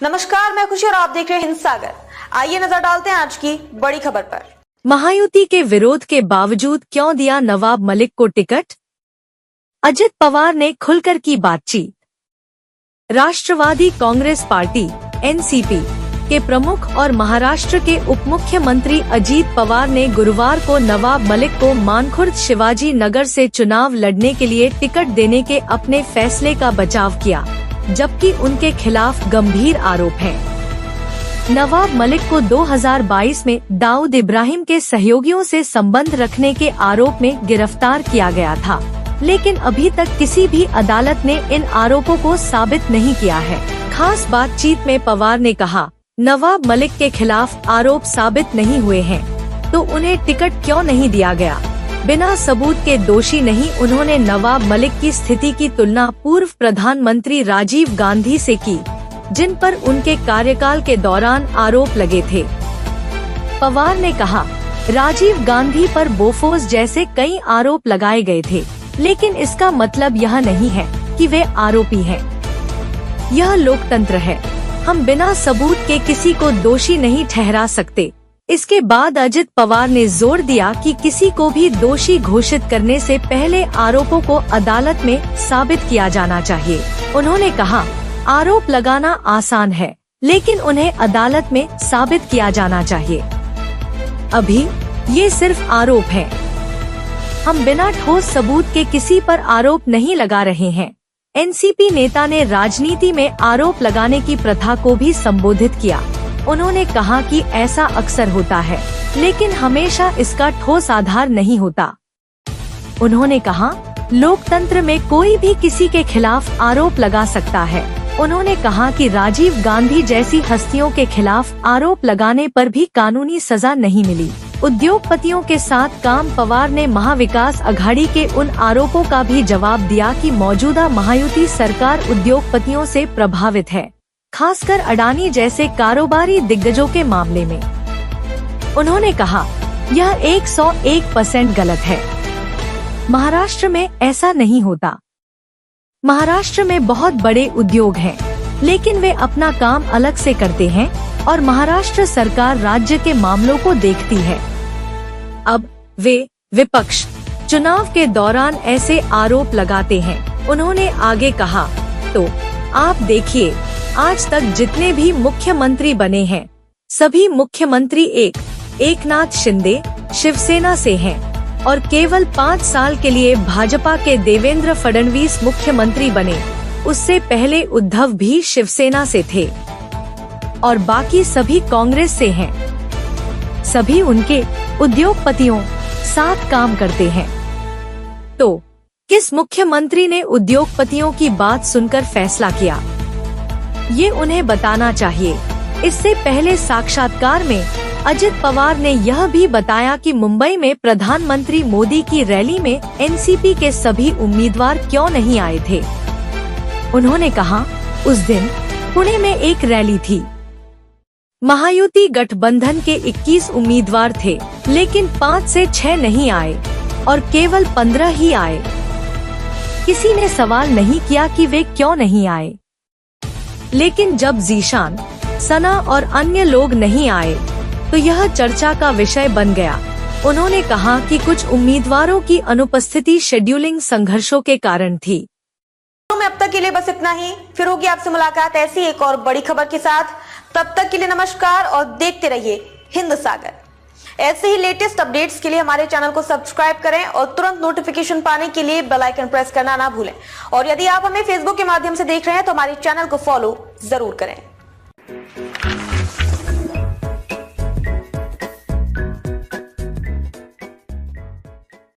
नमस्कार, मैं खुशी और आप देख रहे हैं हिंद सागर। आइए नजर डालते हैं आज की बड़ी खबर पर। महायुति के विरोध के बावजूद क्यों दिया नवाब मलिक को टिकट? अजित पवार ने खुलकर की बातचीत। राष्ट्रवादी कांग्रेस पार्टी (एनसीपी) के प्रमुख और महाराष्ट्र के उप मुख्यमंत्री अजित पवार ने गुरुवार को नवाब मलिक को मानखुर्द शिवाजी नगर से चुनाव लड़ने के लिए टिकट देने के अपने फैसले का बचाव किया, जबकि उनके खिलाफ गंभीर आरोप हैं। नवाब मलिक को 2022 में दाऊद इब्राहिम के सहयोगियों से संबंध रखने के आरोप में गिरफ्तार किया गया था, लेकिन अभी तक किसी भी अदालत ने इन आरोपों को साबित नहीं किया है। खास बातचीत में पवार ने कहा, नवाब मलिक के खिलाफ आरोप साबित नहीं हुए हैं, तो उन्हें टिकट क्यों नहीं दिया गया? बिना सबूत के दोषी नहीं। उन्होंने नवाब मलिक की स्थिति की तुलना पूर्व प्रधानमंत्री राजीव गांधी से की, जिन पर उनके कार्यकाल के दौरान आरोप लगे थे। पवार ने कहा, राजीव गांधी पर बोफोर्स जैसे कई आरोप लगाए गए थे, लेकिन इसका मतलब यह नहीं है कि वे आरोपी हैं। यह लोकतंत्र है, हम बिना सबूत के किसी को दोषी नहीं ठहरा सकते। इसके बाद अजित पवार ने जोर दिया कि किसी को भी दोषी घोषित करने से पहले आरोपों को अदालत में साबित किया जाना चाहिए। उन्होंने कहा, आरोप लगाना आसान है, लेकिन उन्हें अदालत में साबित किया जाना चाहिए। अभी ये सिर्फ आरोप हैं। हम बिना ठोस सबूत के किसी पर आरोप नहीं लगा रहे हैं। एनसीपी नेता ने राजनीति में आरोप लगाने की प्रथा को भी संबोधित किया। उन्होंने कहा कि ऐसा अक्सर होता है, लेकिन हमेशा इसका ठोस आधार नहीं होता। उन्होंने कहा, लोकतंत्र में कोई भी किसी के खिलाफ आरोप लगा सकता है। उन्होंने कहा कि राजीव गांधी जैसी हस्तियों के खिलाफ आरोप लगाने पर भी कानूनी सजा नहीं मिली। उद्योगपतियों के साथ काम। पवार ने महाविकास अघाड़ी के उन आरोपों का भी जवाब दिया कि मौजूदा महायुति सरकार उद्योगपतियों से प्रभावित है, खासकर अडानी जैसे कारोबारी दिग्गजों के मामले में। उन्होंने कहा, यह 101% गलत है। महाराष्ट्र में ऐसा नहीं होता। महाराष्ट्र में बहुत बड़े उद्योग हैं, लेकिन वे अपना काम अलग से करते हैं और महाराष्ट्र सरकार राज्य के मामलों को देखती है। अब वे विपक्ष चुनाव के दौरान ऐसे आरोप लगाते हैं। उन्होंने आगे कहा, तो आप देखिए, आज तक जितने भी मुख्यमंत्री बने हैं, सभी मुख्यमंत्री एकनाथ शिंदे शिवसेना से हैं और केवल 5 साल के लिए भाजपा के देवेंद्र फडणवीस मुख्यमंत्री बने। उससे पहले उद्धव भी शिवसेना से थे और बाकी सभी कांग्रेस से हैं। सभी उनके उद्योगपतियों साथ काम करते हैं। तो किस मुख्यमंत्री ने उद्योगपतियों की बात सुनकर फैसला किया? ये उन्हें बताना चाहिए। इससे पहले साक्षात्कार में अजित पवार ने यह भी बताया कि मुंबई में प्रधानमंत्री मोदी की रैली में एनसीपी के सभी उम्मीदवार क्यों नहीं आए थे। उन्होंने कहा, उस दिन पुणे में एक रैली थी। महायुति गठबंधन के 21 उम्मीदवार थे, लेकिन 5 से 6 नहीं आए और केवल 15 ही आए। किसी ने सवाल नहीं किया कि वे क्यों नहीं आए। लेकिन जब जीशान, सना और अन्य लोग नहीं आए, तो यह चर्चा का विषय बन गया। उन्होंने कहा कि कुछ उम्मीदवारों की अनुपस्थिति शेड्यूलिंग संघर्षों के कारण थी। अब तक के लिए बस इतना ही। फिर होगी आपसे मुलाकात ऐसी एक और बड़ी खबर के साथ। तब तक के लिए नमस्कार और देखते रहिए हिंद सागर। ऐसे ही लेटेस्ट अपडेट्स के लिए हमारे चैनल को सब्सक्राइब करें और तुरंत नोटिफिकेशन पाने के लिए बेल आइकन प्रेस करना ना भूलें। और यदि आप हमें फेसबुक के माध्यम से देख रहे हैं तो हमारे चैनल को फॉलो जरूर करें।